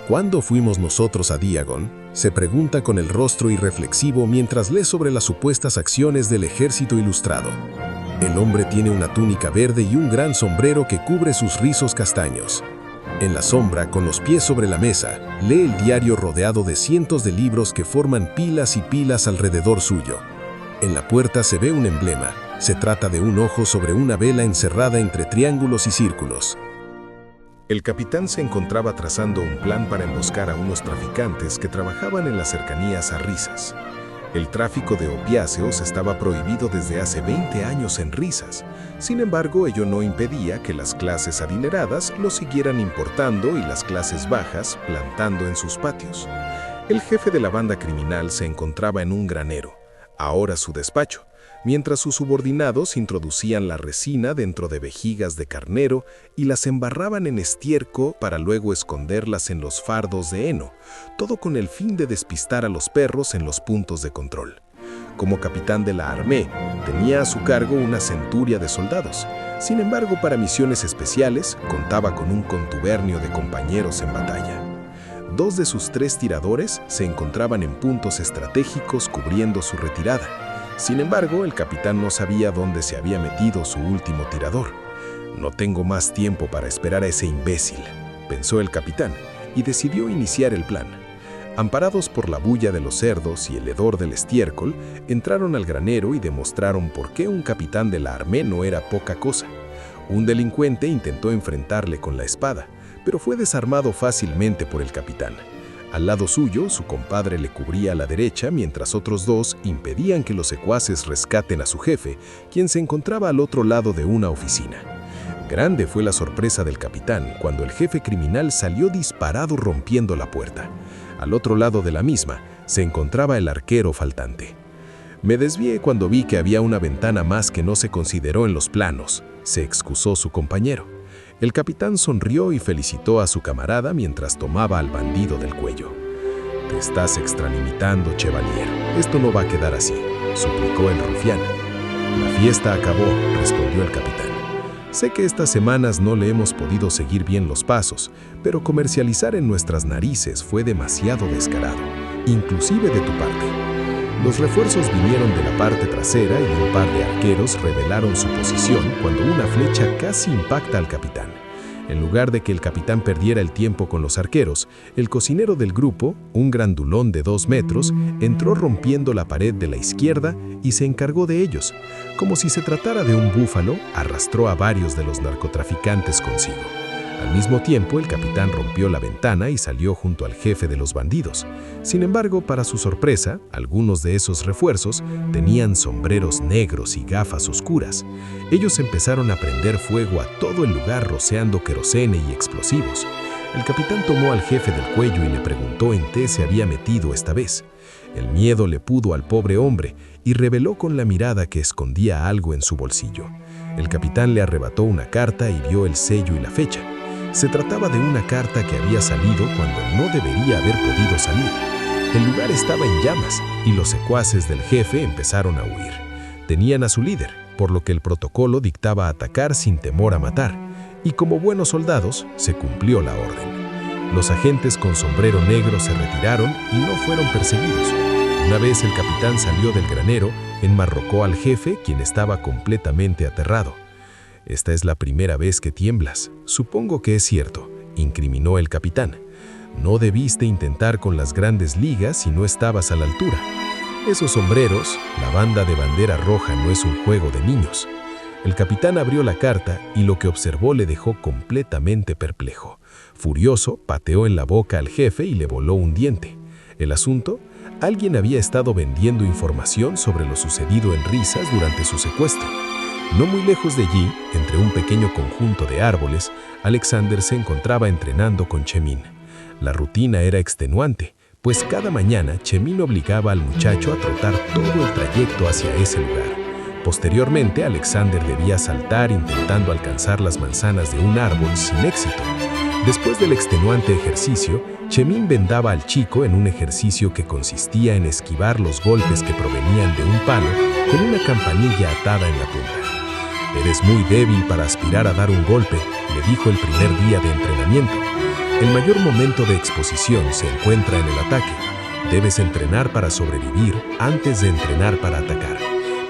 ¿Cuándo fuimos nosotros a Diagon?, se pregunta con el rostro irreflexivo mientras lee sobre las supuestas acciones del ejército ilustrado. El hombre tiene una túnica verde y un gran sombrero que cubre sus rizos castaños. En la sombra, con los pies sobre la mesa, lee el diario rodeado de cientos de libros que forman pilas y pilas alrededor suyo. En la puerta se ve un emblema. Se trata de un ojo sobre una vela encerrada entre triángulos y círculos. El capitán se encontraba trazando un plan para emboscar a unos traficantes que trabajaban en las cercanías a Risas. El tráfico de opiáceos estaba prohibido desde hace 20 años en Risas. Sin embargo, ello no impedía que las clases adineradas lo siguieran importando y las clases bajas plantando en sus patios. El jefe de la banda criminal se encontraba en un granero, ahora su despacho, mientras sus subordinados introducían la resina dentro de vejigas de carnero y las embarraban en estiércol para luego esconderlas en los fardos de heno, todo con el fin de despistar a los perros en los puntos de control. Como capitán de la Armée, tenía a su cargo una centuria de soldados. Sin embargo, para misiones especiales, contaba con un contubernio de compañeros en batalla. 2 de sus 3 tiradores se encontraban en puntos estratégicos cubriendo su retirada. Sin embargo, el capitán no sabía dónde se había metido su último tirador. «No tengo más tiempo para esperar a ese imbécil», pensó el capitán, y decidió iniciar el plan. Amparados por la bulla de los cerdos y el hedor del estiércol, entraron al granero y demostraron por qué un capitán de la Armée no era poca cosa. Un delincuente intentó enfrentarle con la espada, pero fue desarmado fácilmente por el capitán. Al lado suyo, su compadre le cubría a la derecha, mientras otros 2 impedían que los secuaces rescaten a su jefe, quien se encontraba al otro lado de una oficina. Grande fue la sorpresa del capitán cuando el jefe criminal salió disparado rompiendo la puerta. Al otro lado de la misma se encontraba el arquero faltante. «Me desvié cuando vi que había una ventana más que no se consideró en los planos», se excusó su compañero. El capitán sonrió y felicitó a su camarada mientras tomaba al bandido del cuello. «Te estás extralimitando, Chevalier. Esto no va a quedar así», suplicó el rufián. «La fiesta acabó», respondió el capitán. «Sé que estas semanas no le hemos podido seguir bien los pasos, pero comercializar en nuestras narices fue demasiado descarado, inclusive de tu parte. Los refuerzos vinieron de la parte trasera y un par de arqueros revelaron su posición cuando una flecha casi impacta al capitán. En lugar de que el capitán perdiera el tiempo con los arqueros, el cocinero del grupo, un grandulón de 2 metros, entró rompiendo la pared de la izquierda y se encargó de ellos. Como si se tratara de un búfalo, arrastró a varios de los narcotraficantes consigo. Al mismo tiempo, el capitán rompió la ventana y salió junto al jefe de los bandidos. Sin embargo, para su sorpresa, algunos de esos refuerzos tenían sombreros negros y gafas oscuras. Ellos empezaron a prender fuego a todo el lugar rociando querosene y explosivos. El capitán tomó al jefe del cuello y le preguntó en qué se había metido esta vez. El miedo le pudo al pobre hombre y reveló con la mirada que escondía algo en su bolsillo. El capitán le arrebató una carta y vio el sello y la fecha. Se trataba de una carta que había salido cuando no debería haber podido salir. El lugar estaba en llamas y los secuaces del jefe empezaron a huir. Tenían a su líder, por lo que el protocolo dictaba atacar sin temor a matar, y como buenos soldados se cumplió la orden. Los agentes con sombrero negro se retiraron y no fueron perseguidos. Una vez el capitán salió del granero, enmarrocó al jefe, quien estaba completamente aterrado. «Esta es la primera vez que tiemblas. Supongo que es cierto», incriminó el capitán. «No debiste intentar con las grandes ligas si no estabas a la altura. Esos sombreros, la banda de bandera roja no es un juego de niños». El capitán abrió la carta y lo que observó le dejó completamente perplejo. Furioso, pateó en la boca al jefe y le voló un diente. El asunto: alguien había estado vendiendo información sobre lo sucedido en Risas durante su secuestro. No muy lejos de allí, entre un pequeño conjunto de árboles, Alexander se encontraba entrenando con Chemin. La rutina era extenuante, pues cada mañana Chemin obligaba al muchacho a trotar todo el trayecto hacia ese lugar. Posteriormente, Alexander debía saltar intentando alcanzar las manzanas de un árbol sin éxito. Después del extenuante ejercicio, Chemin vendaba al chico en un ejercicio que consistía en esquivar los golpes que provenían de un palo con una campanilla atada en la punta. «Eres muy débil para aspirar a dar un golpe», le dijo el primer día de entrenamiento. «El mayor momento de exposición se encuentra en el ataque. Debes entrenar para sobrevivir antes de entrenar para atacar».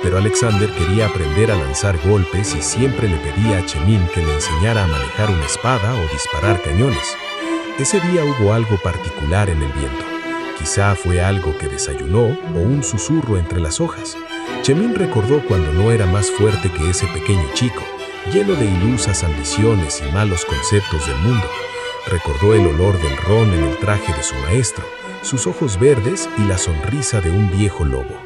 Pero Alexander quería aprender a lanzar golpes y siempre le pedía a Chemin que le enseñara a manejar una espada o disparar cañones. Ese día hubo algo particular en el viento. Quizá fue algo que desayunó o un susurro entre las hojas. Chemin recordó cuando no era más fuerte que ese pequeño chico, lleno de ilusas ambiciones y malos conceptos del mundo. Recordó el olor del ron en el traje de su maestro, sus ojos verdes y la sonrisa de un viejo lobo.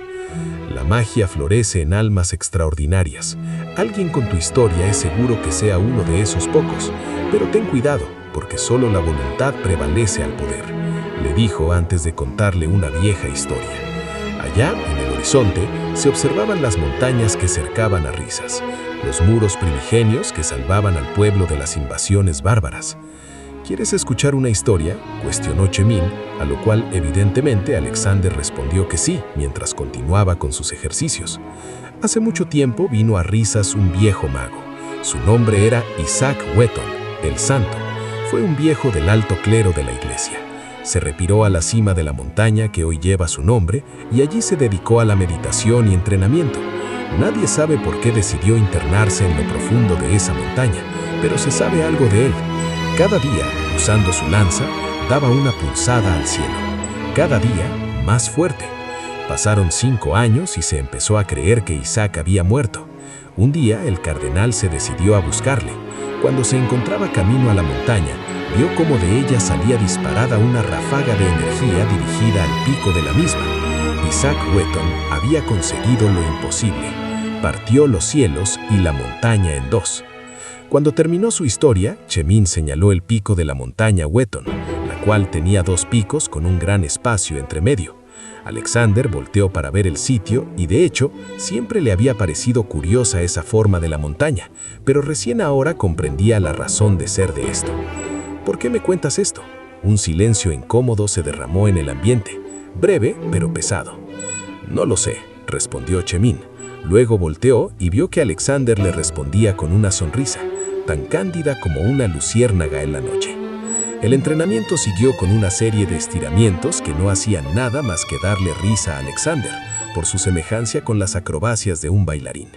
La magia florece en almas extraordinarias. Alguien con tu historia es seguro que sea uno de esos pocos, pero ten cuidado, porque solo la voluntad prevalece al poder, le dijo antes de contarle una vieja historia. Allá, en el horizonte, se observaban las montañas que cercaban a Risas, los muros primigenios que salvaban al pueblo de las invasiones bárbaras. ¿Quieres escuchar una historia?, cuestionó Chemin, a lo cual evidentemente Alexander respondió que sí, mientras continuaba con sus ejercicios. Hace mucho tiempo vino a Risas un viejo mago. Su nombre era Isaac Wheaton, el Santo. Fue un viejo del alto clero de la iglesia. Se retiró a la cima de la montaña que hoy lleva su nombre y allí se dedicó a la meditación y entrenamiento. Nadie sabe por qué decidió internarse en lo profundo de esa montaña, pero se sabe algo de él. Cada día, usando su lanza, daba una pulsada al cielo. Cada día, más fuerte. Pasaron 5 años y se empezó a creer que Isaac había muerto. Un día, el cardenal se decidió a buscarle. Cuando se encontraba camino a la montaña, vio cómo de ella salía disparada una ráfaga de energía dirigida al pico de la misma. Isaac Wheaton había conseguido lo imposible. Partió los cielos y la montaña en 2. Cuando terminó su historia, Chemin señaló el pico de la montaña Wheaton, la cual tenía 2 picos con un gran espacio entre medio. Alexander volteó para ver el sitio y, de hecho, siempre le había parecido curiosa esa forma de la montaña, pero recién ahora comprendía la razón de ser de esto. ¿Por qué me cuentas esto? Un silencio incómodo se derramó en el ambiente, breve pero pesado. No lo sé, respondió Chemin. Luego volteó y vio que Alexander le respondía con una sonrisa, tan cándida como una luciérnaga en la noche. El entrenamiento siguió con una serie de estiramientos que no hacían nada más que darle risa a Alexander, por su semejanza con las acrobacias de un bailarín.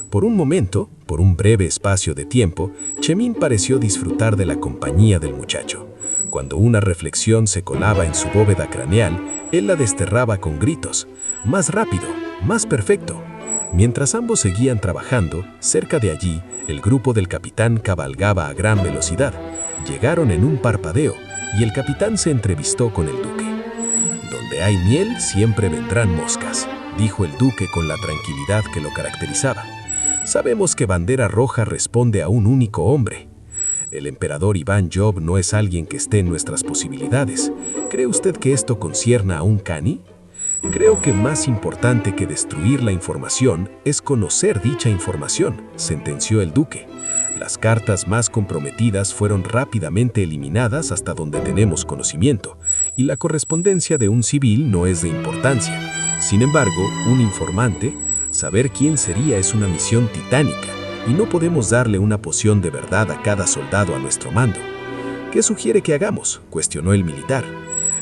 Por un momento, por un breve espacio de tiempo, Chemin pareció disfrutar de la compañía del muchacho. Cuando una reflexión se colaba en su bóveda craneal, él la desterraba con gritos: «¡Más rápido! ¡Más perfecto!». Mientras ambos seguían trabajando, cerca de allí, el grupo del capitán cabalgaba a gran velocidad. Llegaron en un parpadeo y el capitán se entrevistó con el duque. «Donde hay miel siempre vendrán moscas», dijo el duque con la tranquilidad que lo caracterizaba. «Sabemos que Bandera Roja responde a un único hombre. El emperador Iván Job no es alguien que esté en nuestras posibilidades. ¿Cree usted que esto concierna a un cani? Creo que más importante que destruir la información es conocer dicha información», sentenció el duque. «Las cartas más comprometidas fueron rápidamente eliminadas hasta donde tenemos conocimiento, y la correspondencia de un civil no es de importancia. Sin embargo, un informante, saber quién sería es una misión titánica, y no podemos darle una poción de verdad a cada soldado a nuestro mando». «¿Qué sugiere que hagamos?», cuestionó el militar.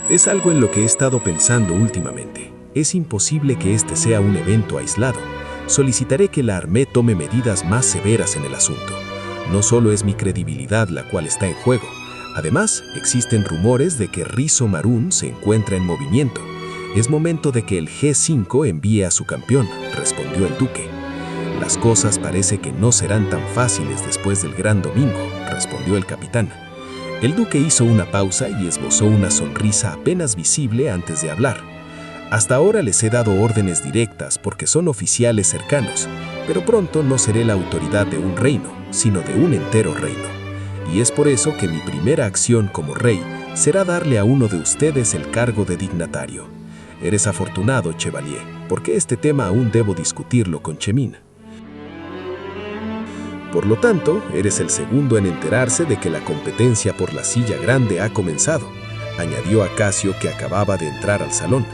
«Es algo en lo que he estado pensando últimamente. Es imposible que este sea un evento aislado. Solicitaré que la Armée tome medidas más severas en el asunto. No solo es mi credibilidad la cual está en juego. Además, existen rumores de que Rizo Marún se encuentra en movimiento. Es momento de que el G5 envíe a su campeón», respondió el duque. «Las cosas parece que no serán tan fáciles después del gran domingo», respondió el capitán. El duque hizo una pausa y esbozó una sonrisa apenas visible antes de hablar. «Hasta ahora les he dado órdenes directas porque son oficiales cercanos, pero pronto no seré la autoridad de un reino, sino de un entero reino. Y es por eso que mi primera acción como rey será darle a uno de ustedes el cargo de dignatario. Eres afortunado, Chevalier, porque este tema aún debo discutirlo con Chemin. Por lo tanto, eres el segundo en enterarse de que la competencia por la silla grande ha comenzado», añadió Acacio, que acababa de entrar al salón.